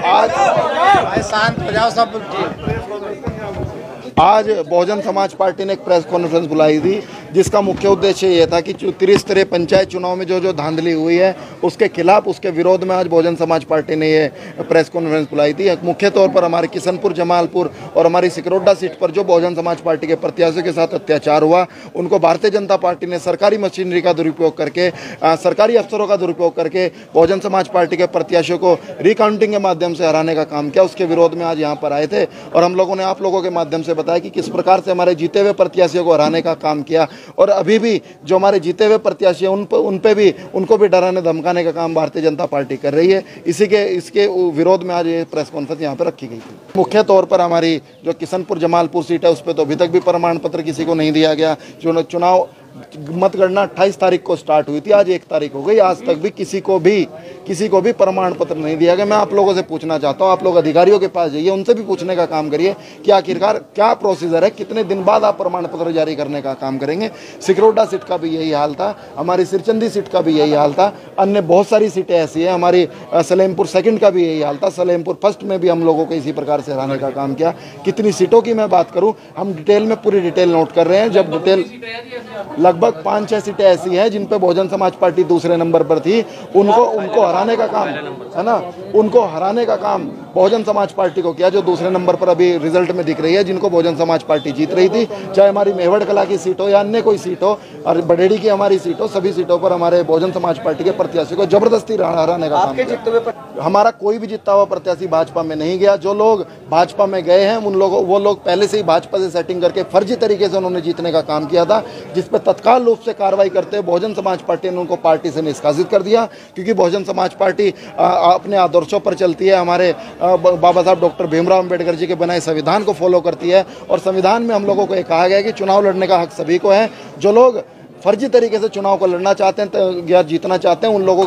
आज शांत हो जाओ सब। आज बहुजन समाज पार्टी ने एक प्रेस कॉन्फ्रेंस बुलाई थी, जिसका मुख्य उद्देश्य ये था कि त्रिस्तरीय पंचायत चुनाव में जो धांधली हुई है उसके खिलाफ, उसके विरोध में आज बहुजन समाज पार्टी ने ये प्रेस कॉन्फ्रेंस बुलाई थी। मुख्य तौर पर हमारे किशनपुर, जमालपुर और हमारी सिकरोडा सीट पर जो बहुजन समाज पार्टी के प्रत्याशियों के साथ अत्याचार हुआ, उनको भारतीय जनता पार्टी ने सरकारी मशीनरी का दुरुपयोग करके, सरकारी अफसरों का दुरुपयोग करके बहुजन समाज पार्टी के प्रत्याशियों को रिकाउंटिंग के माध्यम से हराने का काम किया। उसके विरोध में आज यहाँ पर आए थे और हम लोगों ने आप लोगों के माध्यम से बताया कि किस प्रकार से हमारे जीते हुए प्रत्याशियों को हराने का काम किया। और अभी भी जो हमारे जीते हुए प्रत्याशी हैं उनको भी डराने धमकाने का काम भारतीय जनता पार्टी कर रही है। इसके विरोध में आज ये प्रेस कॉन्फ्रेंस यहाँ पर रखी गई थी। मुख्य तौर पर हमारी जो किशनपुर जमालपुर सीट है उस पर तो अभी तक भी प्रमाण पत्र किसी को नहीं दिया गया। जो चुनाव मतगणना 28 तारीख को स्टार्ट हुई थी, आज 1 तारीख हो गई, आज तक भी किसी को भी प्रमाण पत्र नहीं दिया गया। मैं आप लोगों से पूछना चाहता हूं, आप लोग अधिकारियों के पास जाइए, उनसे भी पूछने का काम करिए कि आखिरकार क्या प्रोसीजर है, कितने दिन बाद आप प्रमाण पत्र जारी करने का काम करेंगे। सिकरोडा सीट का भी यही हाल था, हमारी सिरचंदी सीट का भी यही हाल था, अन्य बहुत सारी सीटें ऐसी हैं, हमारी सलेमपुर सेकंड का भी यही हाल था, सलेमपुर फर्स्ट में भी हम लोगों को इसी प्रकार से हराने का काम किया। कितनी सीटों की मैं बात करूं, हम डिटेल में पूरी डिटेल नोट कर रहे हैं। जब डिटेल लगभग 5-6 सीटें ऐसी हैं जिन पे बहुजन समाज पार्टी दूसरे नंबर पर थी, उनको हराने का काम है ना, उनको हराने का काम बहुजन समाज पार्टी को किया, जो दूसरे नंबर पर अभी रिजल्ट में दिख रही है, जिनको बहुजन समाज पार्टी जीत रही थी। चाहे हमारी मेवड़ कला की सीट हो या अन्य कोई सीट हो और बडेड़ी की हमारी सीट हो, सभी सीटों पर हमारे बहुजन समाज पार्टी के प्रत्याशी को जबरदस्ती हराने का काम किया। हमारा कोई भी जीतता हुआ प्रत्याशी भाजपा में नहीं गया। जो लोग भाजपा में गए हैं वो लोग पहले से ही भाजपा से सेटिंग करके फर्जी तरीके से उन्होंने जीतने का काम किया था, जिस पर तत्काल रूप से कार्रवाई करते हुए बहुजन समाज पार्टी ने उनको पार्टी से निष्कासित कर दिया। क्योंकि बहुजन समाज पार्टी अपने आदर्शों पर चलती है, हमारे बाबा साहब डॉक्टर भीमराव अंबेडकर जी के बनाए संविधान को फॉलो करती है। और संविधान में हम लोगों को ये कहा गया है कि चुनाव लड़ने का हक सभी को है। जो लोग फर्जी तरीके से चुनाव को लड़ना चाहते हैं या जीतना चाहते हैं, उन लोगों